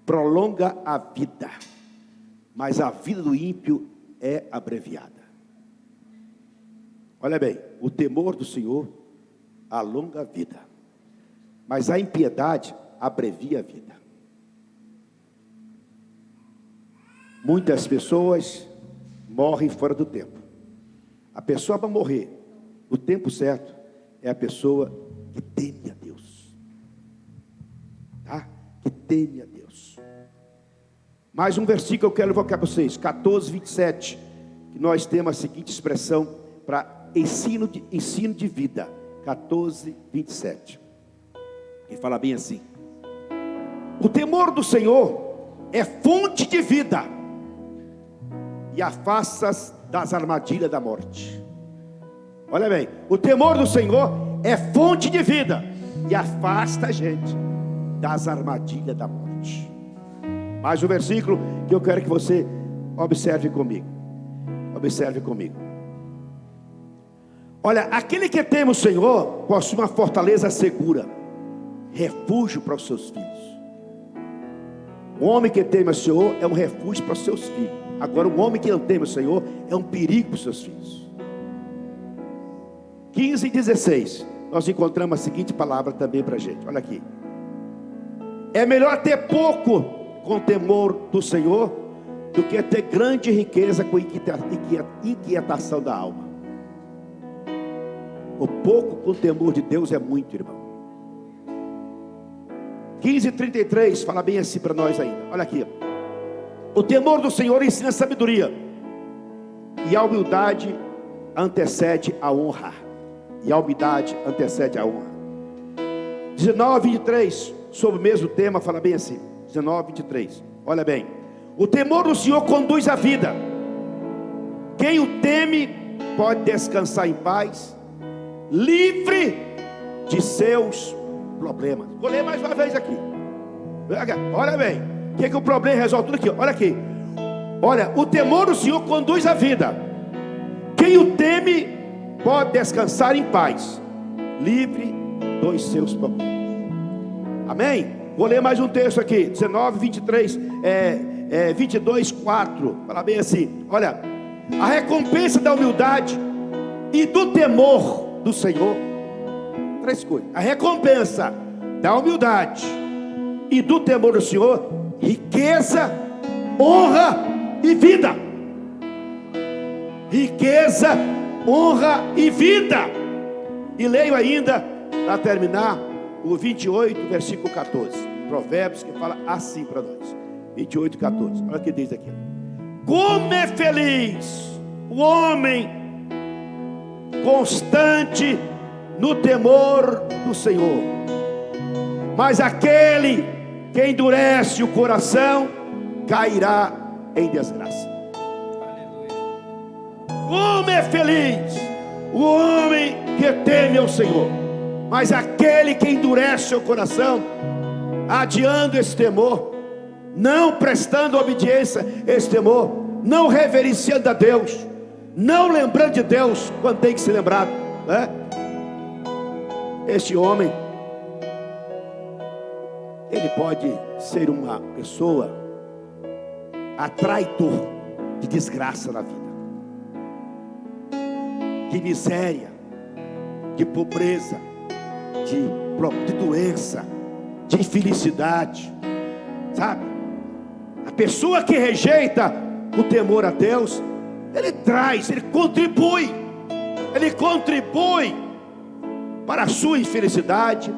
prolonga a vida, mas a vida do ímpio é abreviada. Olha bem, o temor do Senhor alonga a vida, mas a impiedade abrevia a vida. Muitas pessoas morrem fora do tempo. A pessoa para morrer no tempo certo é a pessoa que teme a Deus, tá? Que teme a Deus. Mais um versículo que eu quero evocar para vocês, 14, 27, que nós temos a seguinte expressão para ensino de vida, 14, 27, que fala bem assim: o temor do Senhor é fonte de vida e afasta-as das armadilhas da morte. Olha bem, o temor do Senhor é fonte de vida e afasta a gente das armadilhas da morte. Mais um versículo que eu quero que você observe comigo. Observe comigo. Olha, aquele que teme o Senhor possui uma fortaleza segura, refúgio para os seus filhos. O homem que teme o Senhor é um refúgio para os seus filhos. Agora, um homem que não teme o Senhor é um perigo para os seus filhos. 15 e 16, nós encontramos a seguinte palavra também para a gente. Olha aqui: é melhor ter pouco com temor do Senhor do que ter grande riqueza com inquietação da alma. O pouco com temor de Deus é muito, irmão. 15 e 33 fala bem assim para nós ainda. Olha aqui: o temor do Senhor ensina a sabedoria, e a humildade antecede a honra. E a humildade antecede a honra. 19 e 23, sobre o mesmo tema, fala bem assim. 19 e 23, olha bem: o temor do Senhor conduz a vida. Quem o teme pode descansar em paz, livre de seus problemas. Vou ler mais uma vez aqui. Olha bem, o que é que o problema resolve tudo aqui? Olha aqui. Olha, o temor do Senhor conduz a vida. Quem o teme pode descansar em paz, livre dos seus problemas. Amém? Vou ler mais um texto aqui, 19, 23, 22, 4. Fala bem assim: olha, a recompensa da humildade e do temor do Senhor. Três coisas: a recompensa da humildade e do temor do Senhor, riqueza honra e vida. Riqueza, honra e vida. E leio ainda, para terminar, o 28, versículo 14. Provérbios, que fala assim para nós. 28, 14. Olha o que diz aqui. Como é feliz o homem constante no temor do Senhor, mas aquele que endurece o coração cairá em desgraça. Como é feliz o homem que teme ao Senhor, mas aquele que endurece o coração, adiando esse temor, não prestando obediência a esse temor, não reverenciando a Deus, não lembrando de Deus quando tem que ser lembrado, né? Este homem, ele pode ser uma pessoa atraidor de desgraça na vida, de miséria, de pobreza, de doença, de infelicidade, sabe? A pessoa que rejeita o temor a Deus, ele contribui para a sua infelicidade,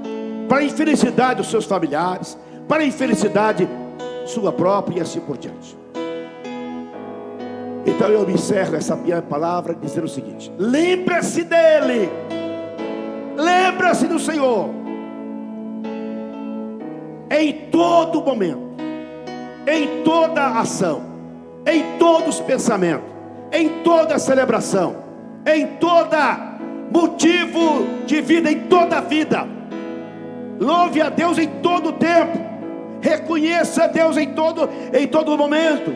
para a infelicidade dos seus familiares, para a infelicidade sua própria e assim por diante. Então eu me encerro essa minha palavra dizendo o seguinte: lembre-se dele, lembre-se do Senhor em todo momento, em toda ação, em todos os pensamentos, em toda celebração, em toda motivo de vida, em toda a vida. Louve a Deus em todo o tempo, reconheça a Deus em todo momento.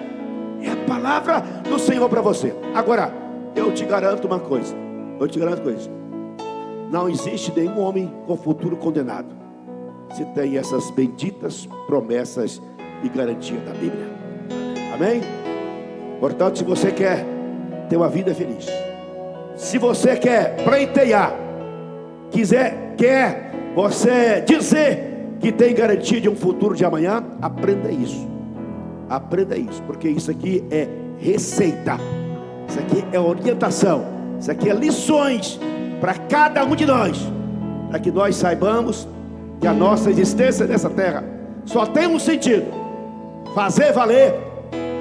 É a palavra do Senhor para você. Agora, eu te garanto uma coisa, não existe nenhum homem com futuro condenado, se tem essas benditas promessas e garantia da Bíblia. Amém? Portanto, se você quer ter uma vida feliz, se você quer pleitear, quer você dizer que tem garantia de um futuro de amanhã, aprenda isso, porque isso aqui é receita, isso aqui é orientação, isso aqui é lições para cada um de nós, para que nós saibamos que a nossa existência nessa terra só tem um sentido: fazer valer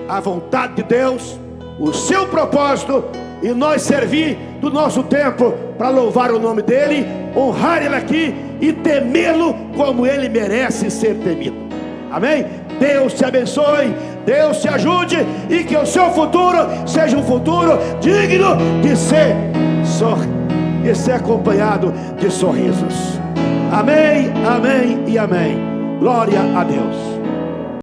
a vontade de Deus, o seu propósito, e nós servir do nosso tempo para louvar o nome dele, honrar ele aqui e temê-lo como ele merece ser temido. Amém? Deus te abençoe, Deus te ajude, e que o seu futuro seja um futuro digno de ser acompanhado de sorrisos. Amém, amém e amém. Glória a Deus.